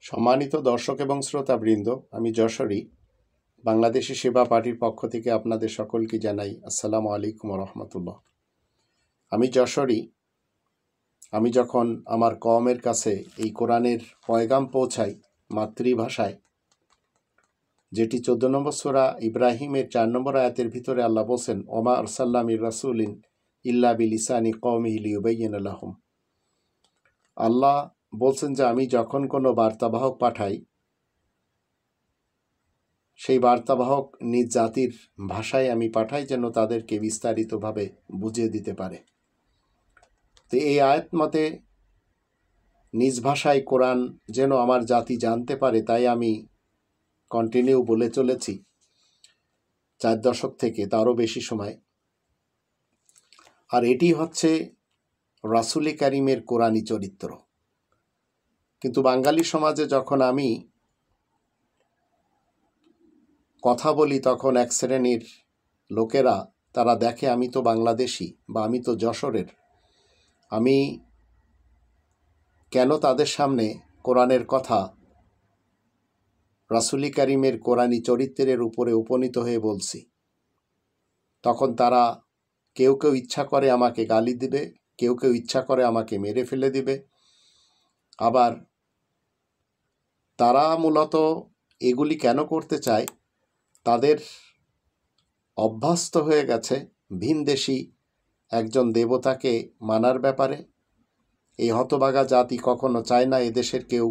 সম্মানিত দর্শক এবং শ্রোতাবৃন্দ, আমি যশোরী বাংলাদেশি সেবা পার্টির পক্ষ থেকে আপনাদের সকলকে জানাই আসসালামু আলাইকুম রহমতুল্লাহ। আমি যশোরী। আমি যখন আমার কওমের কাছে এই কোরআনের পয়গাম পৌঁছাই মাতৃভাষায়, যেটি 14 নম্বর সূরা ইব্রাহিমের 4 নম্বর আয়াতের ভিতরে আল্লাহ বলছেন, ওমা আরসাল্লামির রাসূলিন ইল্লা বিলিসানি কওমিহি লিয়ুবাইয়িনা লাহুম। আল্লাহ বলছেন যে আমি যখন কোনো বার্তাবাহক পাঠাই, সেই বার্তাবাহক নিজ জাতির ভাষায় আমি পাঠাই, যেন তাদেরকে বিস্তারিতভাবে বুঝিয়ে দিতে পারে। তো এই আয়াত মতে নিজ ভাষায় কোরআন যেন আমার জাতি জানতে পারে, তাই আমি কন্টিনিউ বলে চলেছি 4 দশক থেকে, তারও বেশি সময়। আর এটি হচ্ছে রাসূল কারীমের কোরআনী চরিত্র। কিন্তু বাঙালি সমাজে যখন আমি কথা বলি, তখন এক শ্রেণীর লোকেরা তারা দেখে আমি তো বাংলাদেশি বা আমি তো যশোরের, আমি কেন তাদের সামনে কোরআনের কথা রাসূল কারীমের কোরআনী চরিত্রের উপরে উপনীত হয়ে বলছি। তখন তারা কেউ কেউ ইচ্ছা করে আমাকে গালি দিবে, কেউ কেউ ইচ্ছা করে আমাকে মেরে ফেলে দিবে। আবার তারা মূলত এগুলি কেন করতে চায়, তাদের অভ্যস্ত হয়ে গেছে ভিনদেশী একজন দেবতাকে মানার ব্যাপারে। এই হতভাগা জাতি কখনো চায় না এদেশের কেউ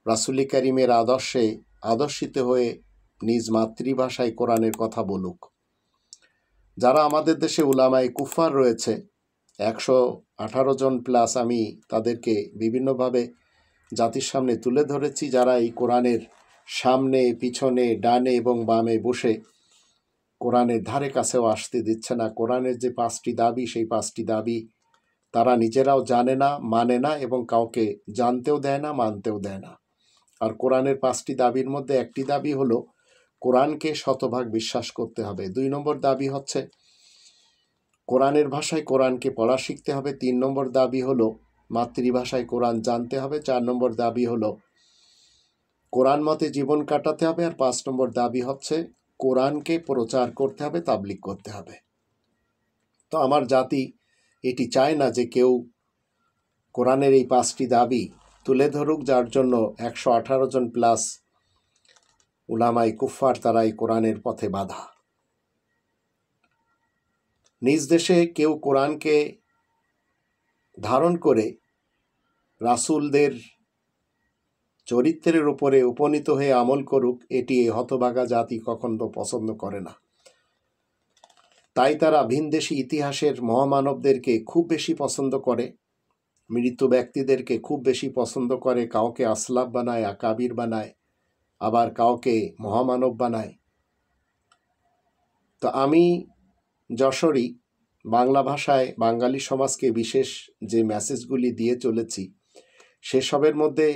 রাসূল কারীমের আদর্শে আদর্শিত হয়ে নিজ মাতৃভাষায় কোরআনের কথা বলুক। যারা আমাদের দেশে উলামায়ে কুফার রয়েছে 118 জন প্লাস, আমি তাদেরকে বিভিন্নভাবে জাতির সামনে তুলে ধরেছি, যারা এই কোরআনের সামনে পিছনে ডানে এবং বামে বসে কোরআনের ধারে কাছেও আসতে দিচ্ছে না। কোরআনের যে 5টি দাবি, সেই 5টি দাবি তারা নিজেরাও জানে না, মানে না এবং কাউকে জানতেও দেয় না, মানতেও দেয় না। আর কোরআনের 5টি দাবির মধ্যে একটি দাবি হলো কোরআনকে শতভাগ বিশ্বাস করতে হবে। 2 নম্বর দাবি হচ্ছে কোরআনের ভাষায় কোরআনকে পড়া শিখতে হবে। 3 নম্বর দাবি হলো মাতৃভাষায় কোরআন জানতে হবে। 4 নম্বর দাবি হলো কোরআন মতে জীবন কাটাতে হবে। আর 5 নম্বর দাবি হচ্ছে কোরআনকে প্রচার করতে হবে, তাবলীগ করতে হবে। তো আমার জাতি এটি চায় না যে কেউ কোরআনের এই 5টি দাবি তুলে ধরুক, যার জন্য 118 জন প্লাস উলামায়ে কুফার তারা এই কোরআনের পথে বাধা। নিজ দেশে কেউ কোরআনকে ধারণ করে রাসূলদের চরিত্রের উপরে উপনীত হয়ে আমল করুক, এটি এই হতভাগা জাতি কখনো পছন্দ করে না। তাই তারা ভিনদেশী ইতিহাসের মহামানবদেরকে খুব বেশি পছন্দ করে, মৃত ব্যক্তিদেরকে খুব বেশি পছন্দ করে। কাউকে আসলাফ বানায়, আকাবির বানায়, আবার কাউকে মহামানব বানায়। তো আমি যশোরী বাংলা ভাষায় বাঙালি সমাজকে বিশেষ যে মেসেজগুলি দিয়ে চলেছি, সেসবের মধ্যে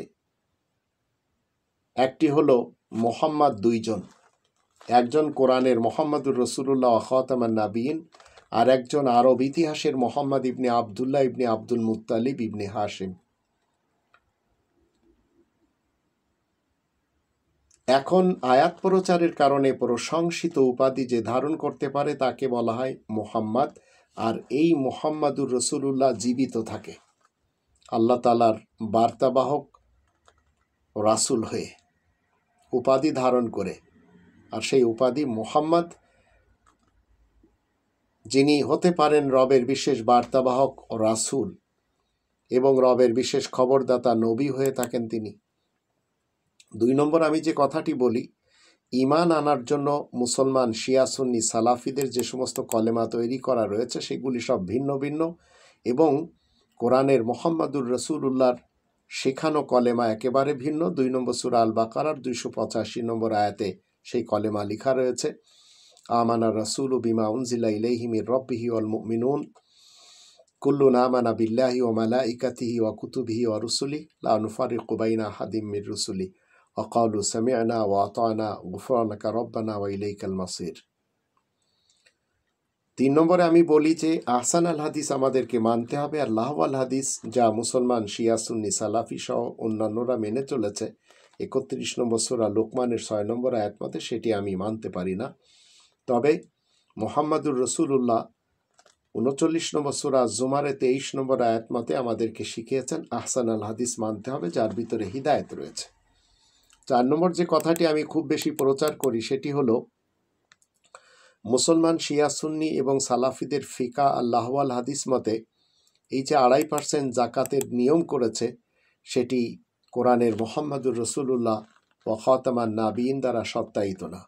একটি হলো মুহাম্মদ 2 জন। একজন কোরআনের মুহাম্মদুর রাসূলুল্লাহ খাতামান নাবিয়িন, আর একজন আরব ইতিহাসের মুহাম্মদ ইবনে আবদুল্লাহ ইবনে আব্দুল মুত্তালিব ইবনে হাশিম। এখন আয়াত প্রচারের কারণে প্রশংসিত উপাধি যে ধারণ করতে পারে তাকে বলা হয় মুহাম্মদ। আর এই মুহাম্মদুর রাসূলুল্লাহ জীবিত থাকে আল্লাহ তাআলার বার্তাবাহক রাসূল হয়ে উপাধি ধারণ করে। আর সেই উপাধি মুহাম্মদ, যিনি হতে পারেন রবের বিশেষ বার্তাবাহক রাসূল এবং রবের বিশেষ খবরদাতা নবী হয়ে থাকেন তিনি। 2 নম্বর আমি যে কথাটি বলি, ঈমান আনার জন্য মুসলমান শিয়া সুন্নি সালাফিদের যে সমস্ত কলেমা তৈরি করা রয়েছে, সেগুলি সব ভিন্ন ভিন্ন এবং কোরআনের মুহাম্মদুর রাসূলুল্লাহর শেখানো কলেমা একেবারে ভিন্ন। 2 নম্বর সূরা আল বাকারার 285 নম্বর আয়াতে সেই কলেমা লেখা রয়েছে, আমানা রাসূলু বিমা উনজিলা ইলাইহি মির রাব্বিহি ওয়াল মুমিনুন কুল্লুন আমানা বিল্লাহি ওয়া মালাইকাতিহি ওয়া কুতুবিহি ওয়া রুসুলিহি লা নুফাররিকু বাইনা আহাদিম মির রুসুলিহি ওয়া ক্বালু সামি'না ওয়া আতা'না গুফরানাকা রাব্বানা ওয়া ইলাইকাল মাসির। 3 নম্বরে আমি বলি যে আহসান আল হাদিস আমাদেরকে মানতে হবে, আর লাহওয়াল হাদিস যা মুসলমান শিয়া সুন্নি সালাফি সহ অন্যান্যরা মেনে চলেছে 31 নম্বর সূরা লোকমানের 6 নম্বর আয়াত মতে, সেটি আমি মানতে পারি না। তবে মুহাম্মাদুর রাসূলুল্লাহ 39 নম্বর সূরা জুমারে 23 নম্বর আয়াত মতে আমাদেরকে শিখিয়েছেন আহসান আল হাদিস মানতে হবে, যার ভিতরে হিদায়াত রয়েছে। 4 নম্বর যে কথাটি আমি খুব বেশি প্রচার করি সেটি হলো মুসলমান শিয়া সুন্নি এবং সালাফিদের ফিকা আল্লাহওয়াল হাদিস মতে এই যে 2.5% জাকাতের নিয়ম করেছে, সেটি কোরআনের মুহাম্মাদুর রাসূলুল্লাহ ও খাতামান নাবিয়িন দ্বারা সত্যায়িত না।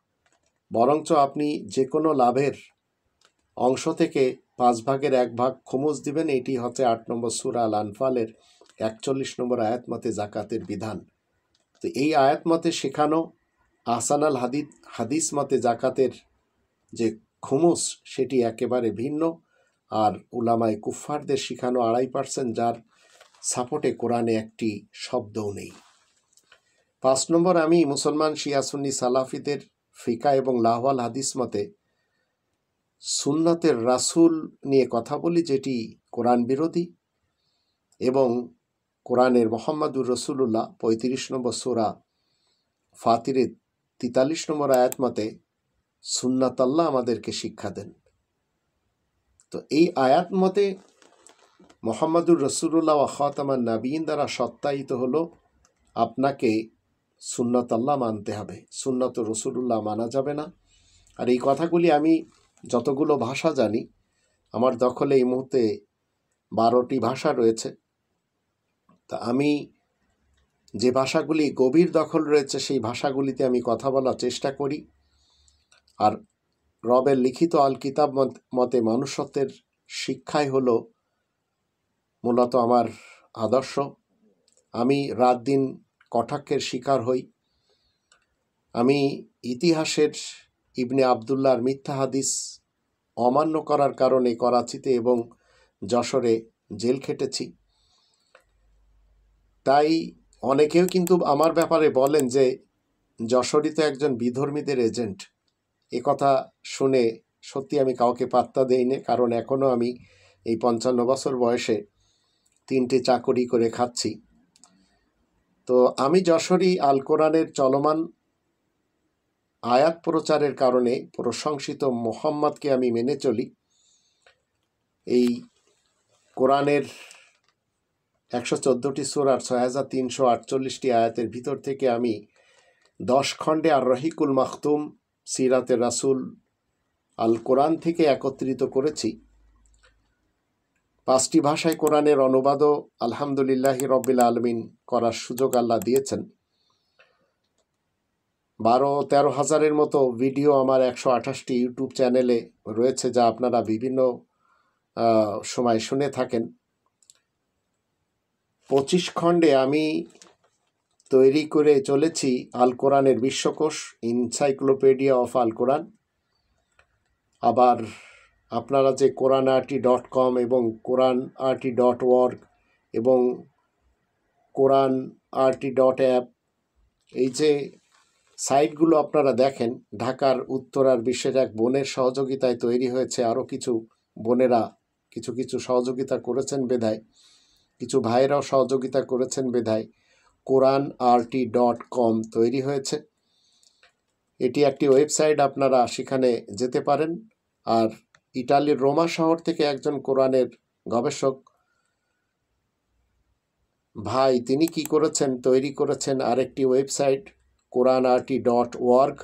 বরঞ্চ আপনি যে কোনো লাভের অংশ থেকে 5 ভাগের 1 ভাগ খুমুস দিবেন। এটি হচ্ছে 8 নম্বর সূরা আল আনফালের 41 নম্বর আয়াত মতে জাকাতের বিধান। তো এই আয়াত মতে শেখানো আহসান আল হাদিস মতে জাকাতের যে খুমুস সেটি একেবারে ভিন্ন, আর উলামায়ে কুফফারদের শিখানো 2.5%, যার সাপোর্টে কোরআনে একটি শব্দও নেই। 5 নম্বর আমি মুসলমান শিয়া সুন্নি সালাফিদের ফিকা এবং লাহওয়াল হাদিস মতে সুন্নাতের রাসূল নিয়ে কথা বলি, যেটি কোরআন বিরোধী, এবং কোরআনের মুহাম্মাদুর রাসূলুল্লাহ 35 নম্বর সূরা ফাতিরের 43 নম্বর আয়াত মতে সুন্নাত আল্লাহ আমাদেরকে শিক্ষা দেন। তো এই আয়াত মতে মুহাম্মাদুর রাসূলুল্লাহ ওয়া খাতামান নাবিয়িন দ্বারা সত্যায়িত হলো আপনাকে সুন্নাত আল্লাহ মানতে হবে, সুন্নাত রাসূলুল্লাহ মানা যাবে না। আর এই কথাগুলি আমি যতগুলো ভাষা জানি, আমার দখলে এই মুহূর্তে 12টি ভাষা রয়েছে। তা আমি যে ভাষাগুলি গভীর দখল রয়েছে সেই ভাষাগুলিতে আমি কথা বলার চেষ্টা করি। আর রবের লিখিত আল কিতাব মতে মনুষ্যত্বের শিক্ষাই হলো মূলত আমার আদর্শ। আমি রাত দিন কটাক্ষের শিকার হই। আমি ইতিহাসের ইবনে আবদুল্লাহর মিথ্যা হাদিস অমান্য করার কারণে করাচিতে এবং যশোরে জেল খেটেছি। তাই অনেকেও কিন্তু আমার ব্যাপারে বলেন যে যশোরই তো একজন বিধর্মীদের এজেন্ট। এ কথা শুনে সত্যি আমি কাউকে পাত্তা দেইনি, কারণ এখনও আমি এই 55 বছর বয়সে 3টে চাকরি করে খাচ্ছি। তো আমি যশোরী আল কোরআনের চলমান আয়াত প্রচারের কারণে প্রশংসিত মুহাম্মদকে আমি মেনে চলি। এই কোরআনের 114টি সূরার 6348টি আয়াতের ভিতর থেকে আমি 10 খণ্ডে আর রহিকুল মাখতুম সিরাতে রাসূল আল কোরআন থেকে একত্রিত করেছি। 5টি ভাষায় কোরআনের অনুবাদও আলহামদুলিল্লাহি রব্বিল আলামিন করার সুযোগ আল্লাহ দিয়েছেন। 12-13 হাজারের মতো ভিডিও আমার 128টি ইউটিউব চ্যানেলে রয়েছে, যা আপনারা বিভিন্ন সময় শুনে থাকেন। 25 খণ্ডে আমি তৈরি করে চলেছি আল কোরআনের বিশ্বকোষ, ইনসাইক্লোপিডিয়া অফ আল কোরআন। আবার আপনারা যে quranrt.com এবং quranrt.org এবং quranrt.app এই যে সাইটগুলো আপনারা দেখেন, ঢাকার উত্তরার বিশ্বের এক বোনের সহযোগিতায় তৈরি হয়েছে। আরও কিছু বোনেরা কিছু সহযোগিতা করেছেন বেধায়, কিছু ভাইয়েরাও সহযোগিতা করেছেন বেধায় quranrt.com তৈরি হয়েছে। এটি একটি ওয়েবসাইট, আপনারা সেখানে যেতে পারেন। আর ইটালির রোমা শহর থেকে একজন কোরআনের গবেষক ভাই, তিনি কি করেছেন, তৈরি করেছেন আরেকটি ওয়েবসাইট quranrt.org।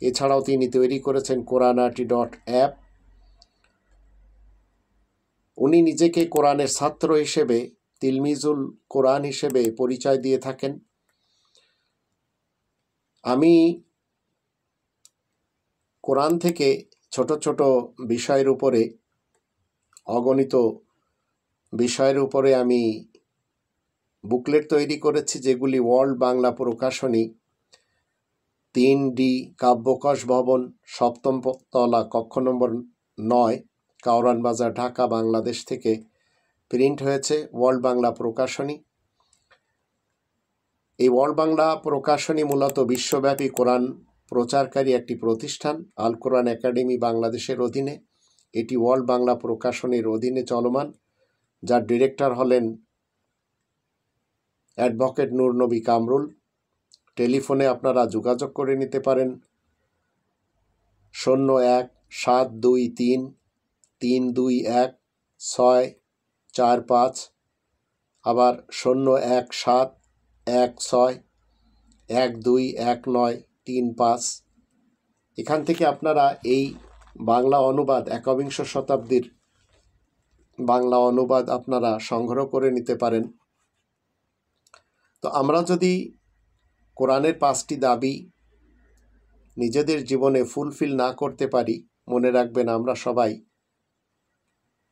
এছাড়াও তিনি তৈরি করেছেন quranrt.app। উনি নিজেকে কোরআনের ছাত্র হিসেবে, তিলমিজুল কোরআন হিসেবে পরিচয় দিয়ে থাকেন। আমি কোরআন থেকে ছোট ছোট বিষয়ের উপরে, অগণিত বিষয়ের উপরে আমি বুকলেট তৈরি করেছি, যেগুলি ওয়ার্ল্ড বাংলা প্রকাশনী 3D কাব্যকশ ভবন, 7ম তলা, কক্ষ নম্বর 9, কাওরান বাজার, ঢাকা, বাংলাদেশ থেকে প্রিন্ট হয়েছে। ওয়ার্ল্ড বাংলা প্রকাশনী। এই ওয়ার্ল্ড বাংলা প্রকাশনী মূলত বিশ্বব্যাপী কোরআন প্রচারকারী একটি প্রতিষ্ঠান, আল কোরআন একাডেমি বাংলাদেশের অধীনে। এটি ওয়ার্ল্ড বাংলা প্রকাশনীর অধীনে চলমান, যার ডিরেক্টর হলেন অ্যাডভোকেট নূর নবী কামরুল। টেলিফোনে আপনারা যোগাযোগ করে নিতে পারেন 01-723-321-645, আবার 01-716-121935। এখান থেকে আপনারা এই বাংলা অনুবাদ, একবিংশ শতাব্দীর বাংলা অনুবাদ আপনারা সংগ্রহ করে নিতে পারেন। তো আমরা যদি কোরআনের 5টি দাবি নিজেদের জীবনে ফুলফিল না করতে পারি, মনে রাখবেন আমরা সবাই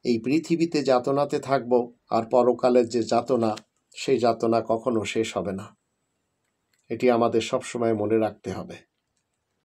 এই পৃথিবীতে যাতনাতে থাকব, আর পরকালের যে যাতনা, সেই যাতনা কখনো শেষ হবে না। এটি আমাদের সবসময় মনে রাখতে হবে।